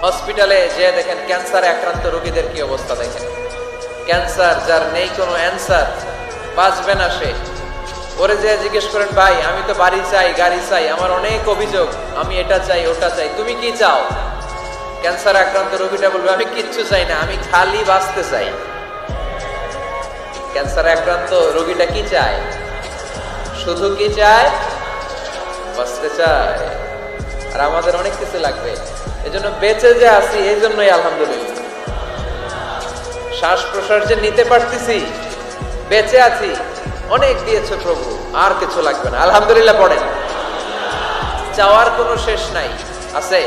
হসপিটালে যে দেখেন ক্যান্সারে আক্রান্ত রোগীদের কি অবস্থা দেখেন। ক্যান্সার যার নেই কোনো অ্যান্সার, বাঁচবে না সে। ওরে যে জিজ্ঞেস করেন, ভাই আমি তো বাড়ি চাই, গাড়ি চাই, আমার অনেক অভিযোগ, আমি এটা চাই ওটা চাই, তুমি কি চাও? ক্যান্সার আক্রান্ত রোগীটা বলবে, আমি কিচ্ছু চাই না, আমি খালি বাঁচতে চাই। ক্যান্সার আক্রান্ত রোগীটা কি চায়? শুধু কি চায়? বাঁচতে চায়। আর আমাদের অনেক কিছু লাগবে, এজন্য বেঁচে যে আছি এই জন্যই আলহামদুলিল্লাহ। শ্বাস প্রশ্বাস যে নিতে পারতেছি, বেঁচে আছি, অনেক দিয়েছে প্রভু, আর কিছু লাগবে না, আলহামদুলিল্লাহ পড়েন। চাওয়ার কোনো শেষ নাই, আছে?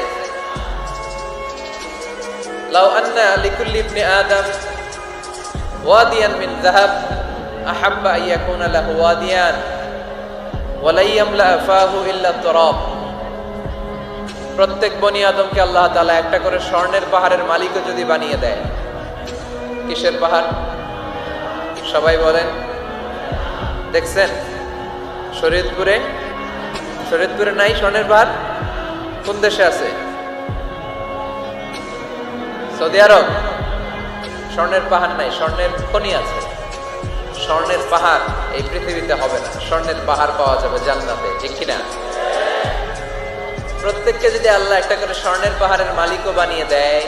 লাউ আন্না লিকুল্লি ইবনি আদম ওয়াদিয়ান মিন যাহাব আহাব্বা আন ইয়াকুনা লাহু ওয়াদিয়ান ওয়া লা ইয়ামলা ফাহু ইল্লা তুরাব। প্রত্যেক বনি আদমকে আল্লাহ তাআলা একটা করে স্বর্ণের পাহাড়ের মালিকও যদি বানিয়ে দেয়। কিসের পাহাড়? সবাই বলেন। দেখছেন শরীয়তপুরে? শরীয়তপুরে নাই স্বর্ণের পাহাড়? কোন দেশে আছে? সৌদি আরব। স্বর্ণের পাহাড় নাই, স্বর্ণের খনি আছে। স্বর্ণের পাহাড় এই পৃথিবীতে হবে না, স্বর্ণের পাহাড় পাওয়া যাবে জান্নাতে, ঠিক কিনা? প্রত্যেককে যদি আল্লাহ একটা করে স্বর্ণের পাহাড়ের মালিকও বানিয়ে দেয়,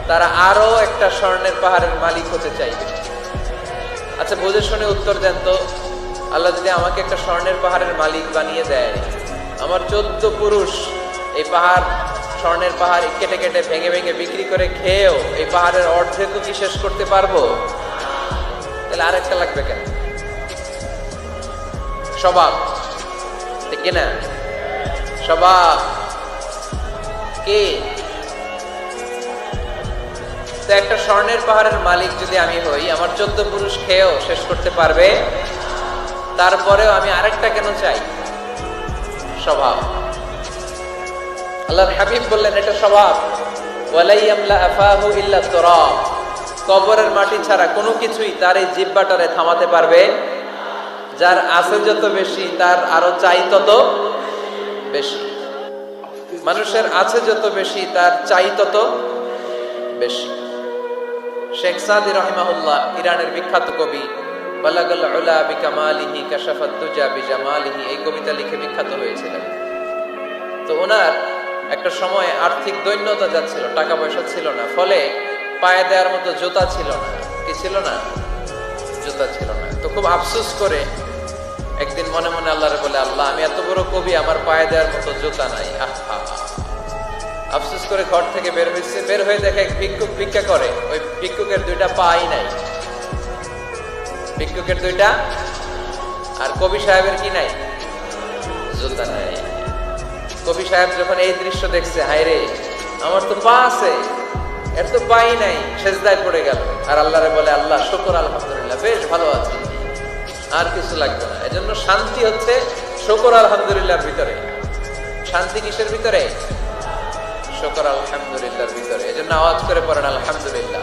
তারা আরো একটা স্বর্ণের পাহাড়ের মালিক হতে চাইবে। আচ্ছা বুঝে শুনে উত্তর দেন তো, আল্লাহ যদি আমাকে একটা স্বর্ণের পাহাড়ের মালিক বানিয়ে দেয়, আমার 14 পুরুষ এই পাহাড়, স্বর্ণের পাহাড় কেটে কেটে ভেঙে ভেঙে বিক্রি করে খেয়েও এই পাহাড়ের অর্ধেকও কি শেষ করতে পারবো? তাহলে আরেকটা লাগবে কেন? স্বভাব, ঠিক কিনা? স্বভাব কে? তো একটা স্বর্ণের পাহাড়ের মালিক যদি আমি হই, আমার 14 পুরুষ খেয়েও শেষ করতে পারবে, তারপরেও আমি আরেকটা কেন চাই? স্বভাব। আল্লাহর হাবিব বললেন এটা স্বভাব। ওয়ালা ইয়ামলা আফাহু ইল্লা তুরাব। কবরের মাটি ছাড়া কোনো কিছুই তার এই জিহ্বাটারে থামাতে পারবে। যার আছে যত বেশি, তার আরো চাই তত বেশি। মানুষের আছে যত বেশি, তার চাই তত বেশি। শেখ সাদি রাহিমাহুল্লাহ, ইরানের বিখ্যাত কবি, বালাগাল উলা বিকামালিহি কাশাফাত দুজা বিজামালিহি, এই কবিতা লিখে বিখ্যাত হয়েছিলেন। তো ওনার একটা সময় আর্থিক দৈন্যতা যাচ্ছিল, টাকা পয়সা ছিল না, ফলে পায়ে দেওয়ার মতো জুতা ছিল না। কি ছিল না? জুতা ছিল না। তো খুব আফসোস করে একদিন মনে মনে আল্লাহরে বলে, আল্লাহ আমি এত বড় কবি, আমার পায়ে দেওয়ার মতো জুতা নাই। আফসোস করে ঘর থেকে বের হয়েছে, বের হয়ে দেখে এক ভিক্ষুক ভিক্ষা করে। ওই ভিক্ষুকের 2টা পাই নাই, ভিক্ষুকের 2টা, আর কবি সাহেবের কি নাই? জুতা নাই। কবি সাহেব যখন এই দৃশ্য দেখছে, হায় রে, আমার তো পা আছে, এর তো পাই নাই, সেজদায় পড়ে গেল। আর আল্লাহরে বলে, আল্লাহ শুকর, আলহামদুলিল্লাহ, বেশ ভালো আছি, আর কিছু লাগবে না। এজন্য শান্তি হচ্ছে শুকর আলহামদুলিল্লাহর ভিতরে। শান্তি কিসের ভিতরে? শুকর আলহামদুলিল্লাহর ভিতরে। এজন্য আওয়াজ করে পড়েন আলহামদুলিল্লাহ।